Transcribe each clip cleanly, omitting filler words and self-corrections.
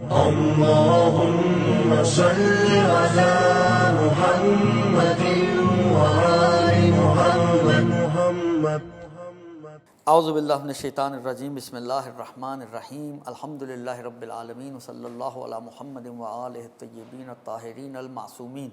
اللهم صل على محمد وآل محمد. اعوذ باللہ من الشیطان الرجیم. بسم اللہ الرحمن الرحیم. الحمدللہ رب العالمین وصلی اللہ علی محمد وآلہ الطیبین الطاہرین المعصومین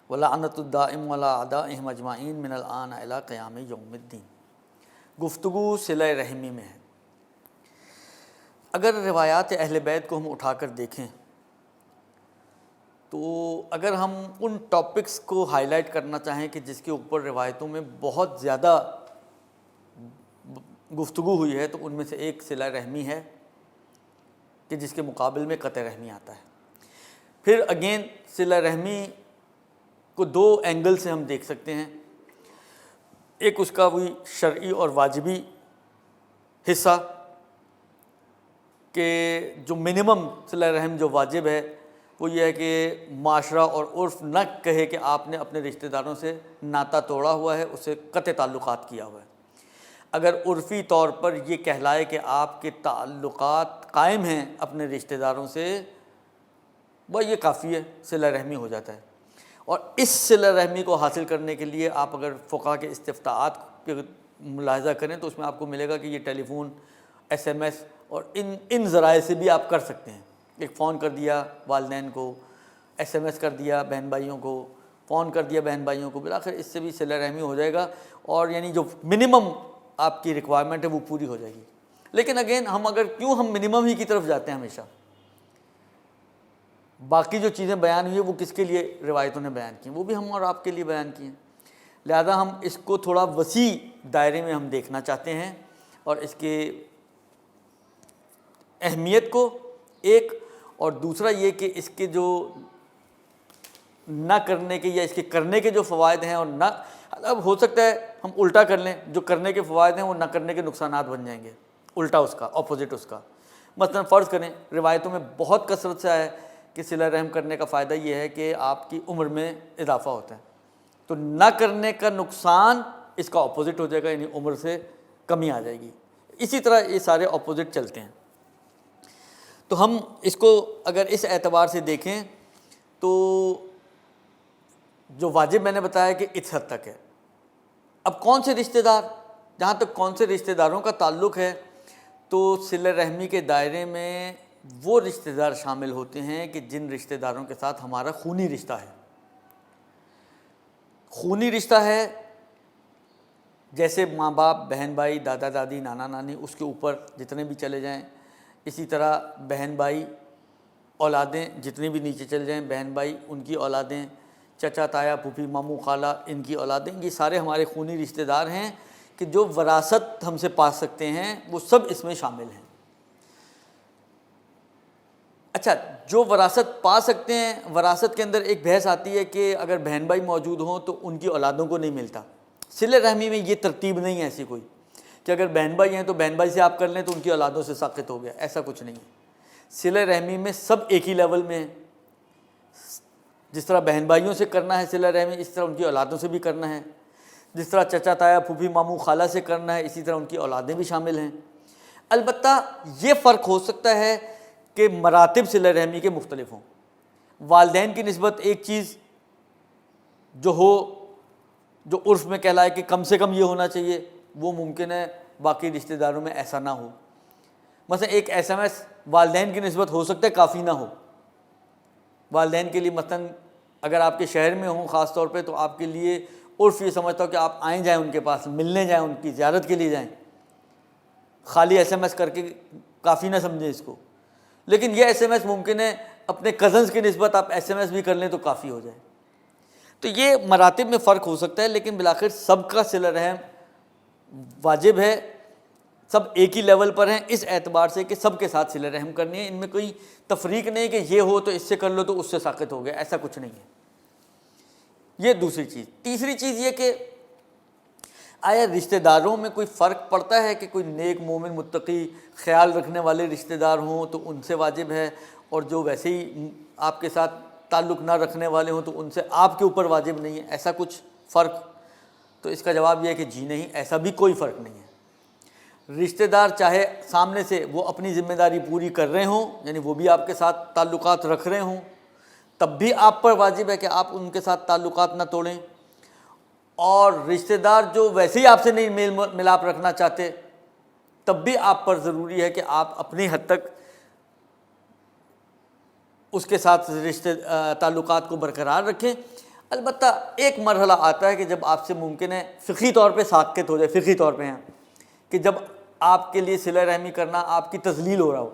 ولعنت الدائم علی اعدائہم اجمعین من الآن الی قیام یوم الدین. گفتگو صلہ رحمی میں ہے. اگر روایات اہل بیت کو ہم اٹھا کر دیکھیں تو اگر ہم ان ٹاپکس کو ہائی لائٹ کرنا چاہیں کہ جس کے اوپر روایتوں میں بہت زیادہ گفتگو ہوئی ہے تو ان میں سے ایک صلہ رحمی ہے کہ جس کے مقابل میں قطع رحمی آتا ہے. پھر اگین صلہ رحمی کو دو اینگل سے ہم دیکھ سکتے ہیں. ایک اس کا وہی شرعی اور واجبی حصہ کہ جو منیمم صلہ رحم جو واجب ہے وہ یہ ہے کہ معاشرہ اور عرف نہ کہے کہ آپ نے اپنے رشتہ داروں سے ناتا توڑا ہوا ہے، اسے قطع تعلقات کیا ہوا ہے. اگر عرفی طور پر یہ کہلائے کہ آپ کے تعلقات قائم ہیں اپنے رشتہ داروں سے، بس یہ کافی ہے، صلہ رحمی ہو جاتا ہے. اور اس صلہ رحمی کو حاصل کرنے کے لیے آپ اگر فقہا کے استفتاءات پہ ملاحظہ کریں تو اس میں آپ کو ملے گا کہ یہ ٹیلی فون، ایس ایم ایس اور ان ذرائع سے بھی آپ کر سکتے ہیں. ایک فون کر دیا والدین کو، ایس ایم ایس کر دیا بہن بھائیوں کو، فون کر دیا بہن بھائیوں کو، بالآخر اس سے بھی صلہ رحمی ہو جائے گا اور یعنی جو منیمم آپ کی ریکوائرمنٹ ہے وہ پوری ہو جائے گی. لیکن اگین ہم منیمم ہی کی طرف جاتے ہیں ہمیشہ. باقی جو چیزیں بیان ہوئی ہیں وہ کس کے لیے روایتوں نے بیان کی ہیں، وہ بھی ہم اور آپ کے لیے بیان کی ہیں. لہذا ہم اس کو تھوڑا وسیع دائرے میں ہم دیکھنا چاہتے ہیں اور اس کے اہمیت کو ایک، اور دوسرا یہ کہ اس کے جو نہ کرنے کے یا اس کے کرنے کے جو فوائد ہیں اور نہ، اب ہو سکتا ہے ہم الٹا کر لیں، جو کرنے کے فوائد ہیں وہ نہ کرنے کے نقصانات بن جائیں گے، الٹا اس کا اپوزٹ اس کا. مثلا فرض کریں روایتوں میں بہت کثرت سے آیا ہے کہ صلہ رحم کرنے کا فائدہ یہ ہے کہ آپ کی عمر میں اضافہ ہوتا ہے، تو نہ کرنے کا نقصان اس کا اپوزٹ ہو جائے گا، یعنی عمر سے کمی آ جائے گی. اسی طرح یہ سارے اپوزٹ چلتے ہیں. تو ہم اس کو اگر اس اعتبار سے دیکھیں تو جو واجب میں نے بتایا کہ اس حد تک ہے. اب کون سے رشتہ دار، جہاں تک کون سے رشتہ داروں کا تعلق ہے تو صلہ رحمی کے دائرے میں وہ رشتہ دار شامل ہوتے ہیں کہ جن رشتہ داروں کے ساتھ ہمارا خونی رشتہ ہے. خونی رشتہ ہے جیسے ماں باپ، بہن بھائی، دادا دادی، نانا نانی، اس کے اوپر جتنے بھی چلے جائیں. اسی طرح بہن بھائی اولادیں جتنے بھی نیچے چل جائیں، بہن بھائی ان کی اولادیں، چچا تایا پھوپھی ماموں خالہ ان کی اولادیں، یہ سارے ہمارے خونی رشتہ دار ہیں کہ جو وراثت ہم سے پا سکتے ہیں، وہ سب اس میں شامل ہیں. اچھا، جو وراثت پا سکتے ہیں، وراثت کے اندر ایک بحث آتی ہے کہ اگر بہن بھائی موجود ہوں تو ان کی اولادوں کو نہیں ملتا. صلہ رحمی میں یہ ترتیب نہیں ہے ایسی کوئی کہ اگر بہن بھائی ہیں تو بہن بھائی سے آپ کر لیں تو ان کی اولادوں سے ساقط ہو گیا، ایسا کچھ نہیں ہے. صلہ رحمی میں سب ایک ہی لیول میں ہیں. جس طرح بہن بھائیوں سے کرنا ہے صلہ رحمی، اس طرح ان کی اولادوں سے بھی کرنا ہے. جس طرح چچا تایا پھوپھی ماموں خالہ سے کرنا ہے، اسی طرح ان کی اولادیں بھی شامل ہیں. البتہ یہ فرق ہو سکتا ہے کہ مراتب صلہ رحمی کے مختلف ہوں. والدین کی نسبت ایک چیز جو ہو، جو عرف میں کہلائے کہ کم سے کم یہ ہونا چاہیے، وہ ممکن ہے باقی رشتہ داروں میں ایسا نہ ہو. مثلا ایک ایس ایم ایس والدین کی نسبت ہو سکتا ہے کافی نہ ہو. والدین کے لیے مثلا اگر آپ کے شہر میں ہوں خاص طور پہ تو آپ کے لیے عرف یہ سمجھتا ہو کہ آپ آئیں جائیں ان کے پاس، ملنے جائیں، ان کی زیارت کے لیے جائیں. خالی ایس ایم ایس کر کے کافی نہ سمجھیں اس کو. لیکن یہ ایس ایم ایس ممکن ہے اپنے کزنز کی نسبت آپ ایس ایم ایس بھی کر لیں تو کافی ہو جائے. تو یہ مراتب میں فرق ہو سکتا ہے، لیکن بالآخر سب کا صلہ رحم واجب ہے، سب ایک ہی لیول پر ہیں اس اعتبار سے کہ سب کے ساتھ صلہ رحم کرنی ہے. ان میں کوئی تفریق نہیں کہ یہ ہو تو اس سے کر لو تو اس سے ساقط ہو گیا، ایسا کچھ نہیں ہے. یہ دوسری چیز. تیسری چیز یہ کہ آیا رشتہ داروں میں کوئی فرق پڑتا ہے کہ کوئی نیک مومن متقی خیال رکھنے والے رشتہ دار ہوں تو ان سے واجب ہے، اور جو ویسے ہی آپ کے ساتھ تعلق نہ رکھنے والے ہوں تو ان سے آپ کے اوپر واجب نہیں ہے، ایسا کچھ فرق؟ تو اس کا جواب یہ ہے کہ جی نہیں، ایسا بھی کوئی فرق نہیں ہے. رشتہ دار چاہے سامنے سے وہ اپنی ذمہ داری پوری کر رہے ہوں، یعنی وہ بھی آپ کے ساتھ تعلقات رکھ رہے ہوں، تب بھی آپ پر واجب ہے کہ آپ ان کے ساتھ تعلقات نہ توڑیں، اور رشتہ دار جو ویسے ہی آپ سے نہیں میل ملاپ رکھنا چاہتے تب بھی آپ پر ضروری ہے کہ آپ اپنی حد تک اس کے ساتھ تعلقات کو برقرار رکھیں۔ البتہ ایک مرحلہ آتا ہے کہ جب آپ سے ممکن ہے فقہی طور پہ ساقط ہو جائے، فقہی طور پہ ہیں کہ جب آپ کے لیے صلہ رحمی کرنا آپ کی تذلیل ہو رہا ہو،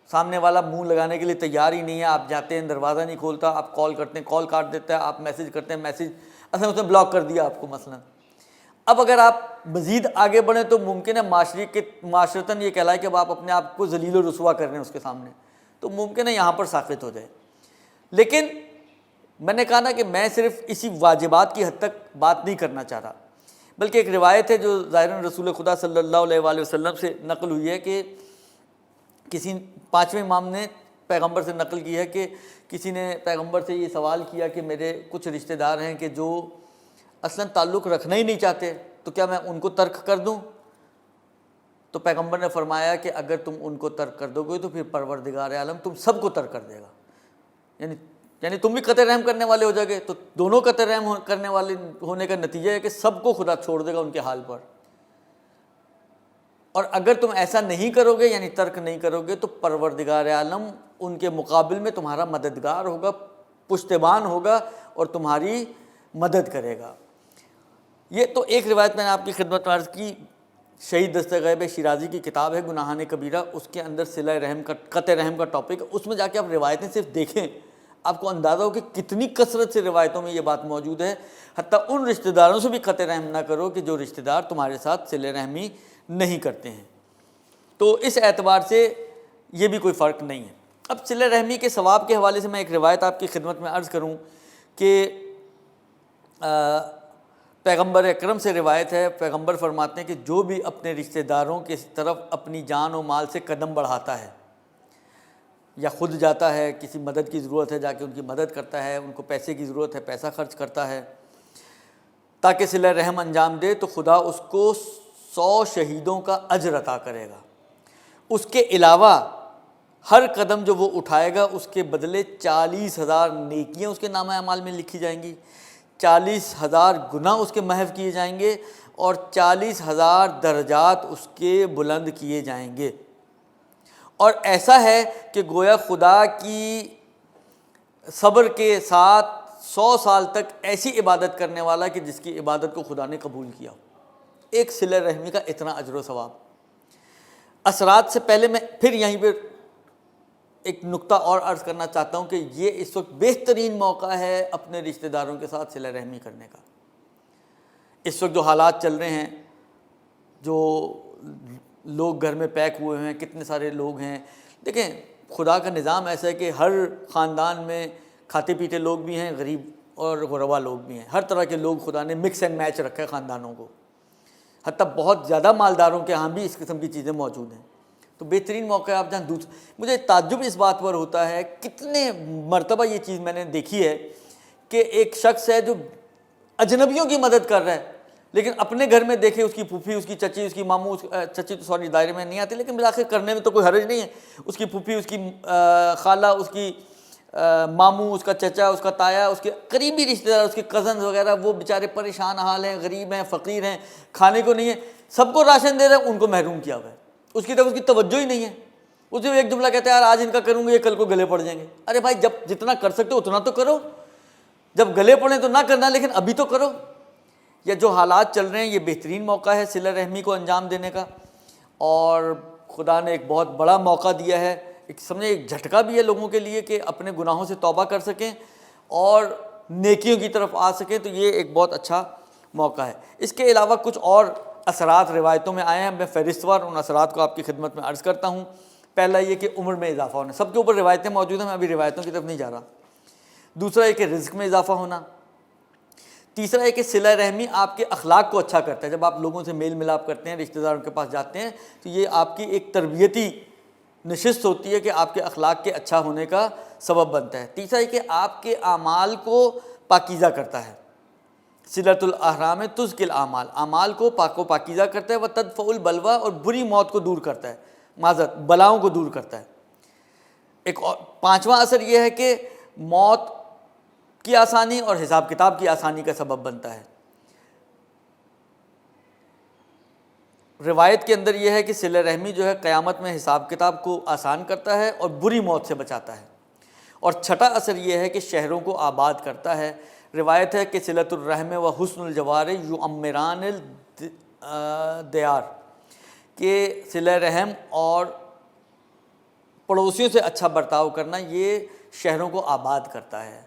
سامنے والا منہ لگانے کے لیے تیار ہی نہیں ہے، آپ جاتے ہیں دروازہ نہیں کھولتا، آپ کال کرتے ہیں کال کاٹ دیتا ہے، آپ میسج کرتے ہیں میسج اصل اس نے بلاک کر دیا آپ کو مثلا۔ اب اگر آپ مزید آگے بڑھیں تو ممکن ہے معاشرتاً یہ کہلائے کہ اب آپ اپنے آپ کو ذلیل و رسوا کر رہے ہیں اس کے سامنے، تو ممکن ہے یہاں پر ساقط ہو جائے۔ لیکن میں نے کہا نا کہ میں صرف اسی واجبات کی حد تک بات نہیں کرنا چاہ رہا، بلکہ ایک روایت ہے جو ظاہراً رسول خدا صلی اللہ علیہ وآلہ وسلم سے نقل ہوئی ہے کہ کسی پانچویں امام نے پیغمبر سے نقل کی ہے کہ کسی نے پیغمبر سے یہ سوال کیا کہ میرے کچھ رشتہ دار ہیں کہ جو اصلاً تعلق رکھنا ہی نہیں چاہتے، تو کیا میں ان کو ترک کر دوں؟ تو پیغمبر نے فرمایا کہ اگر تم ان کو ترک کر دو گے تو پھر پروردگار عالم تم سب کو ترک کر دے گا، یعنی تم بھی قطع رحم کرنے والے ہو جاؤ گے، تو دونوں قطع رحم کرنے والے ہونے کا نتیجہ ہے کہ سب کو خدا چھوڑ دے گا ان کے حال پر۔ اور اگر تم ایسا نہیں کرو گے یعنی ترک نہیں کرو گے تو پروردگار عالم ان کے مقابل میں تمہارا مددگار ہوگا، پشتبان ہوگا اور تمہاری مدد کرے گا۔ یہ تو ایک روایت میں نے آپ کی خدمت میں عرض کی، شہید دستہ غیب شیرازی کی کتاب ہے گناہان کبیرہ، اس کے اندر صلہ رحم کا قطع رحم کا ٹاپک ہے، اس میں جا کے آپ روایتیں صرف دیکھیں، آپ کو اندازہ ہو کہ کتنی کثرت سے روایتوں میں یہ بات موجود ہے۔ حتیٰ ان رشتہ داروں سے بھی قطع رحم نہ کرو کہ جو رشتہ دار تمہارے ساتھ صلہ رحمی نہیں کرتے ہیں، تو اس اعتبار سے یہ بھی کوئی فرق نہیں ہے۔ اب صلہ رحمی کے ثواب کے حوالے سے میں ایک روایت آپ کی خدمت میں عرض کروں کہ پیغمبر اکرم سے روایت ہے، پیغمبر فرماتے ہیں کہ جو بھی اپنے رشتہ داروں کی طرف اپنی جان و مال سے قدم بڑھاتا ہے یا خود جاتا ہے، کسی مدد کی ضرورت ہے جا کے ان کی مدد کرتا ہے، ان کو پیسے کی ضرورت ہے پیسہ خرچ کرتا ہے تاکہ صلہ رحم انجام دے، تو خدا اس کو 100 شہیدوں کا اجر عطا کرے گا۔ اس کے علاوہ ہر قدم جو وہ اٹھائے گا اس کے بدلے 40,000 نیکیاں اس کے نامہ اعمال میں لکھی جائیں گی، 40,000 گناہ اس کے محو کیے جائیں گے، اور 40,000 درجات اس کے بلند کیے جائیں گے۔ اور ایسا ہے کہ گویا خدا کی صبر کے ساتھ 100 سال تک ایسی عبادت کرنے والا کہ جس کی عبادت کو خدا نے قبول کیا، ایک صلہ رحمی کا اتنا اجر و ثواب۔ اثرات سے پہلے میں پھر یہیں پہ ایک نقطہ اور عرض کرنا چاہتا ہوں کہ یہ اس وقت بہترین موقع ہے اپنے رشتہ داروں کے ساتھ صلہ رحمی کرنے کا۔ اس وقت جو حالات چل رہے ہیں، جو لوگ گھر میں پیک ہوئے ہیں، کتنے سارے لوگ ہیں، دیکھیں خدا کا نظام ایسا ہے کہ ہر خاندان میں کھاتے پیتے لوگ بھی ہیں، غریب اور غربا لوگ بھی ہیں، ہر طرح کے لوگ خدا نے مکس اینڈ میچ رکھا ہے خاندانوں کو، حتیٰ بہت زیادہ مالداروں کے ہاں بھی اس قسم کی چیزیں موجود ہیں۔ تو بہترین موقع ہے آپ جہاں مجھے تعجب اس بات پر ہوتا ہے، کتنے مرتبہ یہ چیز میں نے دیکھی ہے کہ ایک شخص ہے جو اجنبیوں کی مدد کر رہا ہے، لیکن اپنے گھر میں دیکھے اس کی پھوپھی، اس کی چچی، اس کی ماموں، چچی تو سوری دائرے میں نہیں آتی لیکن بالآخر کرنے میں تو کوئی حرج نہیں ہے، اس کی پھوپھی، اس کی خالہ، اس کی ماموں، اس کا چچا، اس کا تایا، اس کے قریبی رشتہ دار، اس کے کزنز وغیرہ، وہ بیچارے پریشان حال ہیں، غریب ہیں، فقیر ہیں، کھانے کو نہیں ہے، سب کو راشن دے رہے ہیں، ان کو محروم کیا ہوا ہے، اس کی طرف اس کی توجہ ہی نہیں ہے۔ اسے ایک جملہ کہتا ہے یار آج ان کا کروں گے، یہ کل کو گلے پڑ جائیں گے۔ ارے بھائی جب جتنا کر سکتے ہو اتنا تو کرو، جب گلے پڑیں تو نہ کرنا، لیکن ابھی تو کرو۔ یا جو حالات چل رہے ہیں، یہ بہترین موقع ہے صلہ رحمی کو انجام دینے کا، اور خدا نے ایک بہت بڑا موقع دیا ہے، ایک سمجھے ایک جھٹکا بھی ہے لوگوں کے لیے کہ اپنے گناہوں سے توبہ کر سکیں اور نیکیوں کی طرف آ سکیں، تو یہ ایک بہت اچھا موقع ہے۔ اس کے علاوہ کچھ اور اثرات روایتوں میں آئے ہیں، میں فہرست وار ان اثرات کو آپ کی خدمت میں عرض کرتا ہوں۔ پہلا یہ کہ عمر میں اضافہ ہونا، سب کے اوپر روایتیں موجود ہیں، میں ابھی روایتوں کی طرف نہیں جا رہا۔ دوسرا یہ کہ رزق میں اضافہ ہونا۔ تیسرا یہ کہ صلہ رحمی آپ کے اخلاق کو اچھا کرتا ہے، جب آپ لوگوں سے میل ملاپ کرتے ہیں، رشتہ داروں کے پاس جاتے ہیں، تو یہ آپ کی ایک تربیتی نشست ہوتی ہے کہ آپ کے اخلاق کے اچھا ہونے کا سبب بنتا ہے۔ تیسرا یہ کہ آپ کے اعمال کو پاکیزہ کرتا ہے، صلۃ الاحرام تزکی الاعمال، اعمال کو پاک و پاکیزہ کرتا ہے، وہ تدفع البلوہ اور بری موت کو دور کرتا ہے، معذرت بلاؤں کو دور کرتا ہے۔ ایک اور پانچواں اثر یہ ہے کہ موت کی آسانی اور حساب کتاب کی آسانی کا سبب بنتا ہے۔ روایت کے اندر یہ ہے کہ صلہ رحمی جو ہے قیامت میں حساب کتاب کو آسان کرتا ہے اور بری موت سے بچاتا ہے۔ اور چھٹا اثر یہ ہے کہ شہروں کو آباد کرتا ہے۔ روایت ہے کہ صلۃ الرحم و حسن الجوار یعمران الدیار، کہ صلہ رحم اور پڑوسیوں سے اچھا برتاؤ کرنا یہ شہروں کو آباد کرتا ہے۔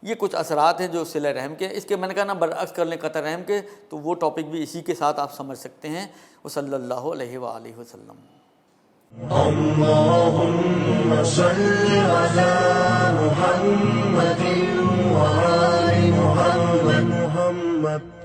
یہ کچھ اثرات ہیں جو صلہ رحم کے، اس کے میں نے کہا نا برعکس کر لیں قطع رحم کے، تو وہ ٹاپک بھی اسی کے ساتھ آپ سمجھ سکتے ہیں۔ وصلی اللہ علیہ وآلہ وسلم۔ اللهم صل على محمد وآل محمد